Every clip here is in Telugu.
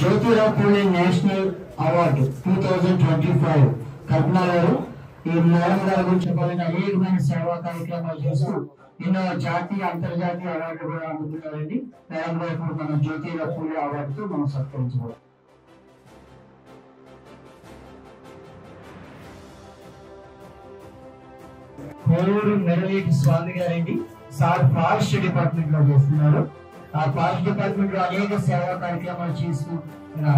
జ్యోతిరావు పూలే నేషనల్ అవార్డు 2025 కల్పన గారు ఈ మేడం గారి గురించి చెప్పాలని అనేకమైన సేవా కార్యక్రమాలు చేస్తూ ఎన్నో జాతీయ అంతర్జాతీయ అవార్డులు కూడా అందుకున్నారండి. మేడం గారు ఇప్పుడు మనం జ్యోతిరావు పూలే అవార్డుతో మనం సత్కరించుకోవాలి. కోవూరు మెరవేటి స్వామి గారండి. సార్ ఫారెస్ట్ డిపార్ట్మెంట్ లో చేస్తున్నారు. ఆ ఫారెస్ట్ డిపార్ట్మెంట్ లో అనేక సేవా కార్యక్రమాలు చేస్తూ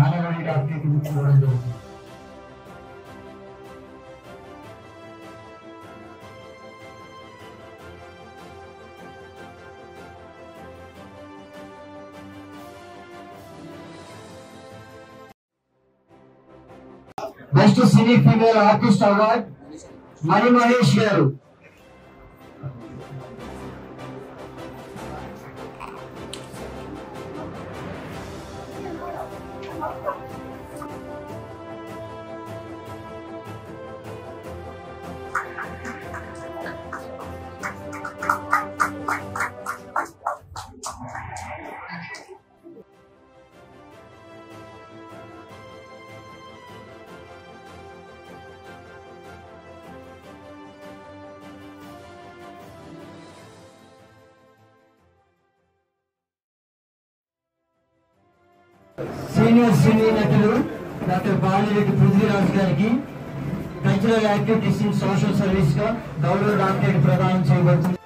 ఆనవాడి డాక్టరేట్ ఇవ్వడం జరుగుతుంది. బెస్ట్ సినీ ఫీమేల్ ఆర్టిస్ట్ అవార్డ్ మణి మహేష్ గారు. సీనియర్ సినీ నటులు డాక్టర్ బాలిరెడ్డి పృథ్వీరాజ్ గారికి cultural activities in social service గా గౌరవ డాక్టరేట్ ప్రదానం చేయబడుతుంది.